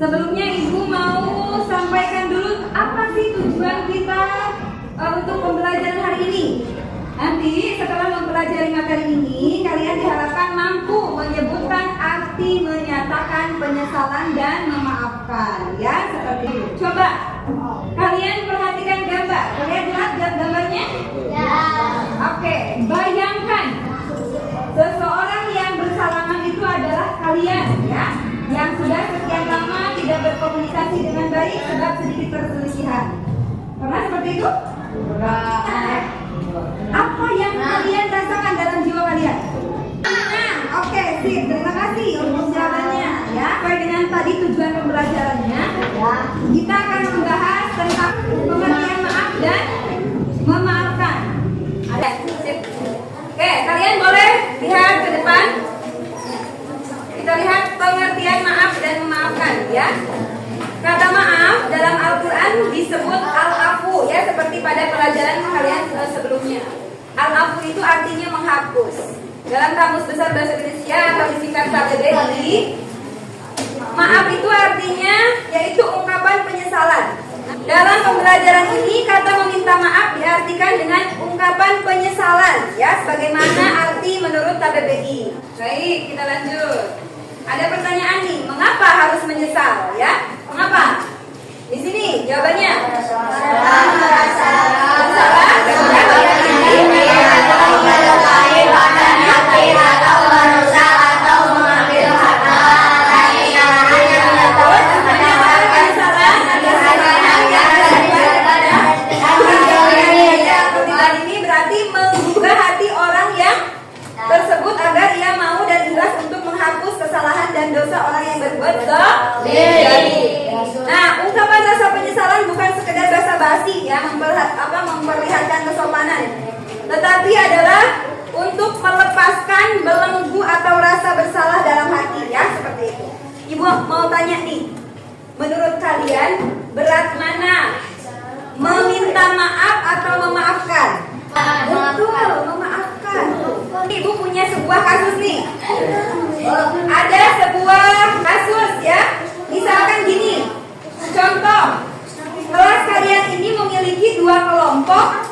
Sebelumnya Ibu mau sampaikan dulu apa sih tujuan kita untuk pembelajaran hari ini. Nanti setelah mempelajari materi ini, kalian diharapkan mampu menyebutkan arti menyatakan penyesalan dan memaafkan, ya, seperti itu. Coba kalian perhatikan gambar. Kalian lihat gambarnya? Ya. Oke, bayangkan seseorang yang bersalaman itu adalah kalian, ya, yang sudah sekian lama tidak berkomunikasi dengan baik sebab sedikit perselisihan. Pernah seperti itu? Pernah. Apa yang kalian rasakan dalam jiwa kalian? Nah, oke, sip. Terima kasih untuk jawabannya. Ya, sesuai dengan tadi tujuan pembelajarannya, kita akan membahas tentang pengertian maaf dan memaafkan. Ada, sip. Oke, kalian boleh lihat ke depan. Kita lihat pengertian maaf dan memaafkan, ya. Kata maaf dalam Al-Quran disebut al-afu, ya, seperti pada pelajaran kalian sebelumnya. Al-afu itu artinya menghapus. Dalam Kamus Besar Bahasa Indonesia atau disingkat KBBI, maaf itu artinya yaitu ungkapan penyesalan. Dalam pembelajaran ini kata meminta maaf diartikan dengan ungkapan penyesalan, ya, sebagaimana arti menurut KBBI. Baik, kita lanjut. Ada pertanyaan nih, mengapa harus menyesal, ya? Mengapa? Di sini jawabannya. Ini berarti menggugah hati orang yang tersebut agar ia mau dan ikhlas untuk menghapus kesalahan dan dosa orang yang berbuat zalim. Nah, ungkapan rasa penyesalan bukan sekedar basa-basi, ya, memperlihatkan kesopanan, tetapi adalah untuk melepaskan belenggu atau rasa bersalah dalam hati, ya, seperti itu. Ibu mau tanya nih, menurut kalian berat mana? Meminta maaf atau memaafkan? Betul, memaafkan. Ibu punya sebuah kasus nih. Ada sebuah kasus, ya. Misalkan gini. Contoh, kelas kalian ini memiliki dua kelompok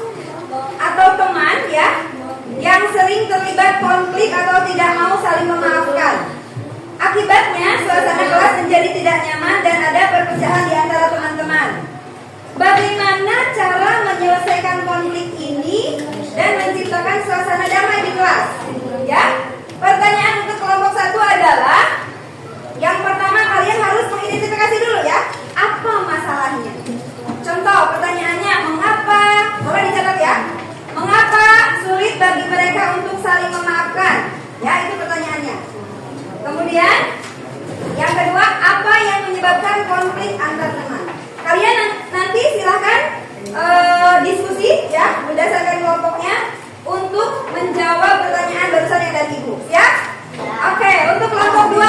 atau teman, ya, yang sering terlibat konflik atau tidak mau saling memaafkan. Akibatnya suasana kelas menjadi tidak nyaman dan ada perpecahan di antara teman-teman. Bagaimana cara menyelesaikan konflik ini dan menciptakan suasana damai di kelas? Ya, pertanyaan untuk kelompok satu adalah, yang pertama kalian harus mengidentifikasi dulu, ya, apa masalahnya. Contoh pertanyaannya, mengapa? Boleh dicatat, ya. Mengapa sulit bagi mereka untuk saling memaafkan? Ya, itu pertanyaannya. Kemudian yang kedua, apa yang menyebabkan konflik antar teman? Kalian nanti silahkan diskusi, ya, berdasarkan kelompoknya untuk menjawab pertanyaan barusan yang dari Ibu. Siap? Oke, untuk kelompok 2.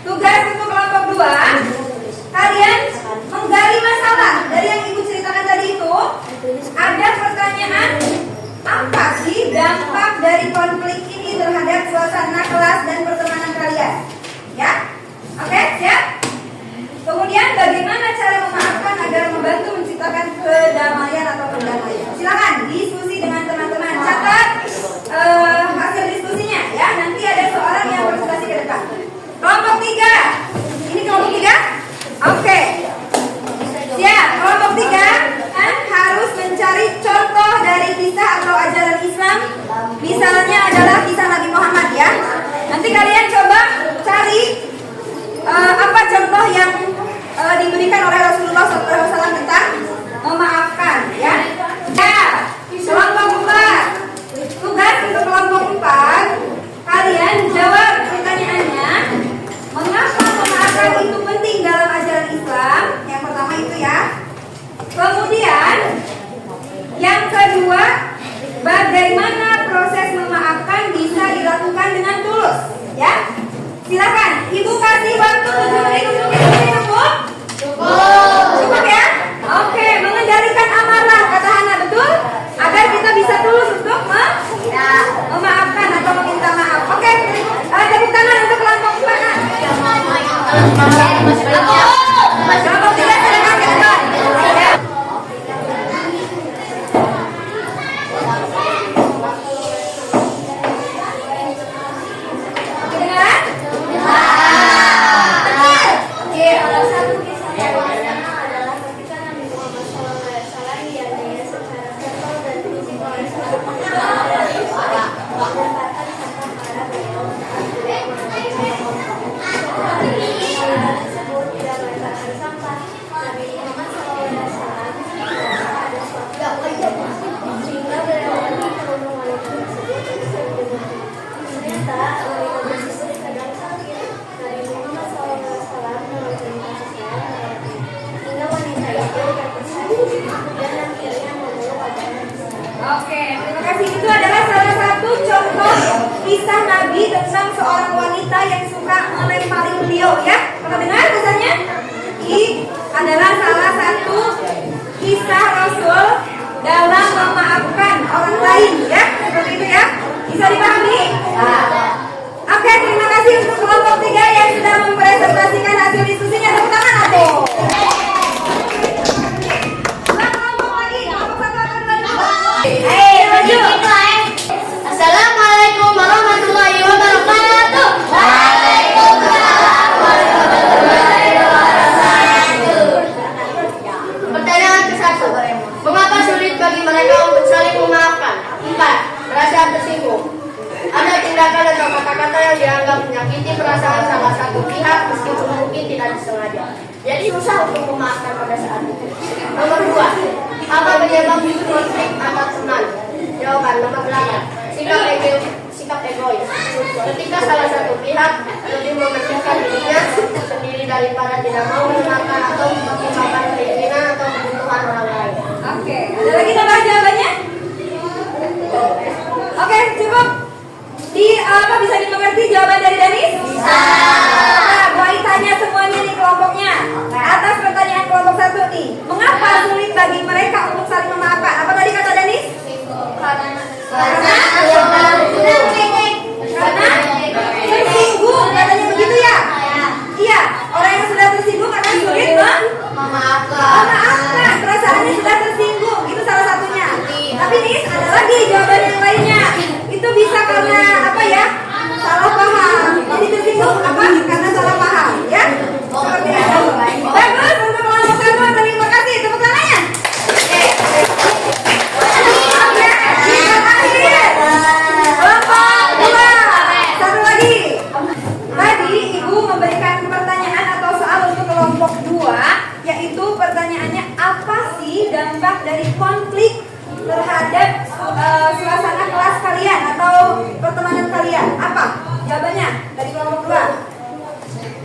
Tugas untuk kelompok 2, kalian menggali masalah dari yang Ibu ceritakan tadi itu. Ada pertanyaan, apa sih dampak dari konflik ini terhadap suasana kelas dan pertemanan kalian? Ya? Oke, siap? Kemudian bagaimana cara memaafkan agar membantu menciptakan kedamaian atau perdamaian? Silakan diskusi dengan teman-teman. Catat hasil diskusinya, ya. Nanti ada seorang yang presentasi ke depan. Kelompok 3. Ini kelompok 3? Oke. Siap. Kelompok 3 kan harus mencari contoh dari kisah atau ajaran Islam. Misalnya adalah kisah Nabi Muhammad, ya. Nanti kalian coba cari apa contoh yang diberikan oleh Rasulullah SAW tentang memaafkan, ya. Ya. Kelompok 4. Tugas untuk kelompok 4, kalian jawab pertanyaannya. Mengapa memaafkan itu penting dalam ajaran Islam? Yang pertama itu, ya. Kemudian yang kedua, bagaimana proses memaafkan bisa dilakukan dengan tulus, ya. Silakan, Ibu kasih waktu 7 menit untuk diskusi. Cukup? Cukup, ya. Oke, mengendalikan amarah, kata Hana, betul? Agar kita bisa tulus untuk memaafkan atau meminta maaf. Oke, tepuk tangan untuk kelompok 4. kasih itu adalah salah satu contoh kisah Nabi tentang seorang wanita yang suka melempari beliau, ya. Pernah dengar kisahnya? Ini adalah salah satu kisah Rasul dalam memaafkan orang lain, ya. Seperti itu, ya. Bisa dipahami? Oke, terima kasih untuk kelompok 3 yang sudah mempresentasikan hasil diskusinya. Tepuk tangan, atuh. Assalamualaikum warahmatullahi wabarakatuh. Waalaikumsalam warahmatullahi wabarakatuh. Pertanyaan ke-1. Mengapa sulit bagi mereka untuk saling memaafkan? 4. Merasa tersinggung. Ada tindakan atau kata-kata yang dianggap menyakiti perasaan salah satu pihak meskipun mungkin tidak disengaja. Jadi susah untuk memaafkan pada saat itu. Nomor 2. Apa penyebab konflik antar teman? Jawaban nomor 8. Sikap egois. Ketika salah satu pihak lebih mementingkan dirinya sendiri daripada tidak mau mendengarkan atau mempertimbangkan keinginan atau kebutuhan orang lain. Oke, ada lagi tambahan jawabannya? Oke, cukup. Apa bisa dimengerti jawaban dari Danis? Bisa. Nah, mulai tanya semuanya nih kelompoknya. Atas pertanyaan kelompok 1 nih, mengapa sulit bagi mereka untuk saling memaafkan? Apa tadi kata Danis? Karena tersinggung, katanya begitu ya? Iya, orang yang sudah tersinggung akan sulit memaafkan. Perasaannya sudah tersinggung, itu salah satunya. Tapi Nis, ada lagi jawaban yang lainnya. Itu bisa karena apa ya? Salah paham. Jadi tersinggung apa? Karena salah paham, ya? Seperti itu. Bagus untuk kelompok 1. Terima kasih. Tepuk tangannya. Kelompok 2. Satu lagi. Tadi Ibu memberikan pertanyaan atau soal untuk kelompok 2, yaitu pertanyaannya apa sih dampak dari konflik terhadap suasana kelas kalian atau pertemanan kalian? Apa jawabannya dari kelompok 2?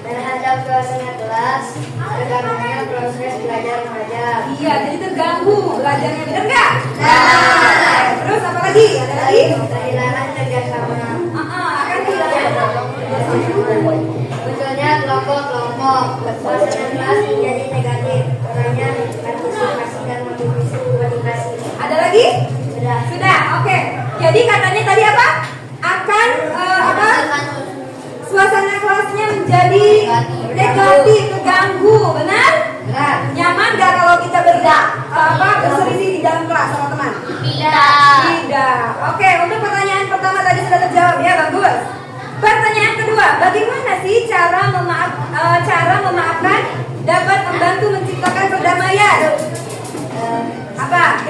Terhadap suasana kelas, terganggunya proses belajar mengajar. Iya, jadi terganggu belajarnya, benar nggak? Nah, terus apa lagi? Ada lagi? Kehilangan kerjasama. Akan kehilangan. Munculnya kelompok-kelompok. Suasana kelas menjadi negatif. Orangnya partisipasi dan motivasi. Ada lagi? Sudah. Sudah, oke. Jadi katanya tadi apa? Akan apa? Suasana kelasnya menjadi negatif, terganggu, benar? Benar. Nyaman gak kalau kita berselisih di dalam kelas sama teman? Tidak. Oke, untuk pertanyaan pertama tadi sudah terjawab ya, bagus. Pertanyaan kedua, bagaimana sih cara memaafkan dapat membantu menciptakan perdamaian? Apa?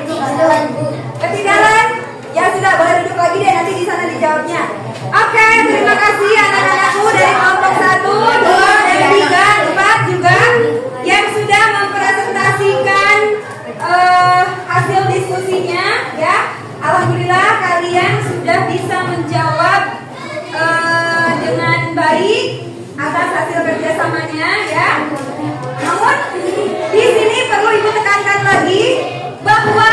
Ketinggalan? Ya sudah, boleh duduk lagi deh, nanti di sana dijawabnya. Oke, terima kasih anak-anakku dari kelompok 1, 2, dan 3, 4 juga yang sudah mempresentasikan hasil diskusinya, ya. Alhamdulillah kalian sudah bisa menjawab dengan baik atas hasil kerjasamanya, ya. Namun di sini perlu Ibu tekankan lagi bahwa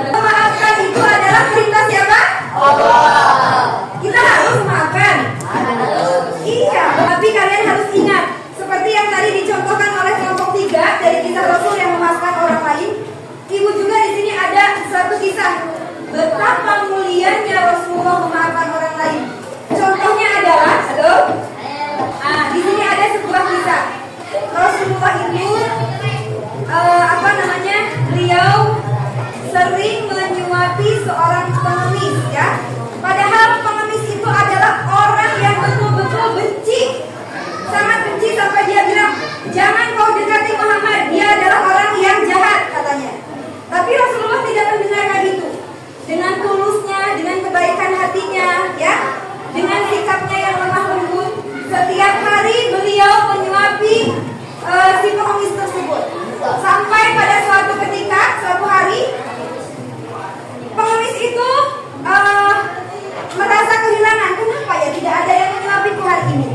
memaafkan itu adalah perintah siapa? Allah. Kita harus memaafkan. Iya, tapi kalian harus ingat seperti yang tadi dicontohkan oleh kelompok 3 dari kisah Rasul yang memaafkan orang lain. Ibu juga di sini ada satu kisah betapa mulianya Rasulullah memaafkan orang lain. Contohnya adalah, di sini ada sebuah kisah. Rasulullah itu beliau sering menyuapi seorang pengemis, ya. Padahal pengemis itu adalah orang yang betul-betul benci, sangat benci sampai dia bilang, jangan kau dekati Muhammad, dia adalah orang yang jahat, katanya. Tapi Rasulullah tidak mendengarkan itu. Dengan tulusnya, dengan kebaikan hatinya, ya, dengan sikapnya yang lemah lembut, setiap hari beliau menyuapi si pengemis tersebut. Sampai pada suatu ketika, suatu hari, pengemis itu merasa kehilangan. Kenapa ya tidak ada yang menyuapiku hari ini?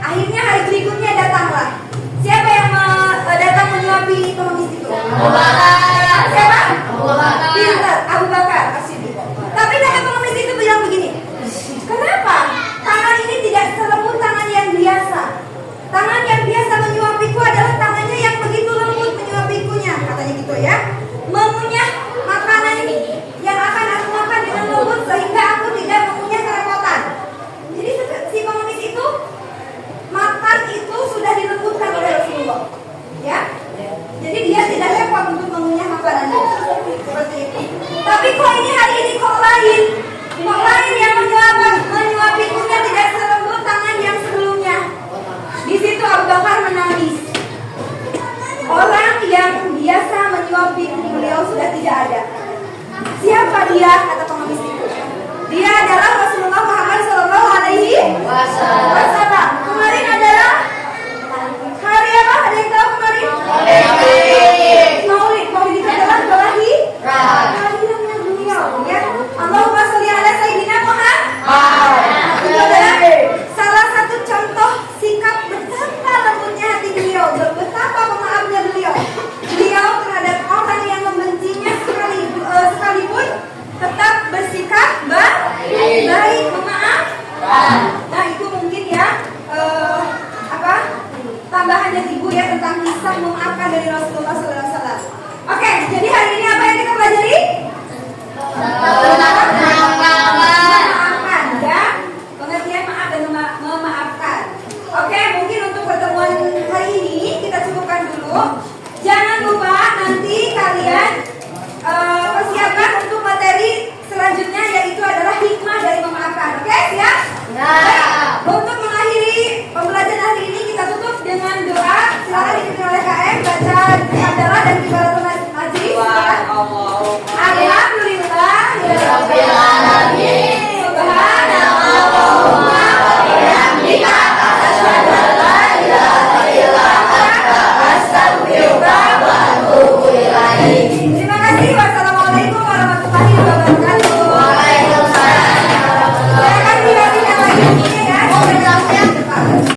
Akhirnya hari berikutnya datanglah. Siapa yang datang menyuapi pengemis itu? Abu Bakar. Siapa? Abu Bakar. Pintar, Abu Bakar. Tapi kata Jadi dia tidak repot untuk mengunyah makanannya. Seperti itu. Tapi kok ini hari ini kok lain? Kok lain yang menyuapinya tidak selembut tangan yang sebelumnya? Di situ Abu Bakar menangis. Orang yang biasa menyuapi beliau sudah tidak ada. Siapa dia? Kata pengemis itu. Dia adalah Rasulullah Muhammad Shallallahu Alaihi Wasallam. Kemarin adalah hari apa? Ada yang tahu kemarin? Maulid. Maulid itu adalah kelahirannya beliau. Ya. Allahumma sholli ala Sayyidina Muhammad. Itu adalah salah satu contoh sikap betapa lembutnya hati beliau, betapa pemaafnya beliau. Beliau terhadap orang yang membencinya sekalipun tetap bersikap baik, memaafkan. Nah itu mungkin ya tambahan dari ibu ya tentang kisah memaafkan dari Rasulullah SAW. Oke, jadi hari ini apa yang kita pelajari? Memaafkan ya, pengertian maaf dan memaafkan. Oke, mungkin untuk pertemuan hari ini kita cukupkan dulu. Jangan lupa nanti kalian persiapkan untuk materi selanjutnya yaitu adalah hikmah dari memaafkan. Oke, siap? Untuk mengakhiri pembelajaran hari ini kita tutup dengan doa. Silakan dipimpin oleh KM baca hamdalah dan kibarat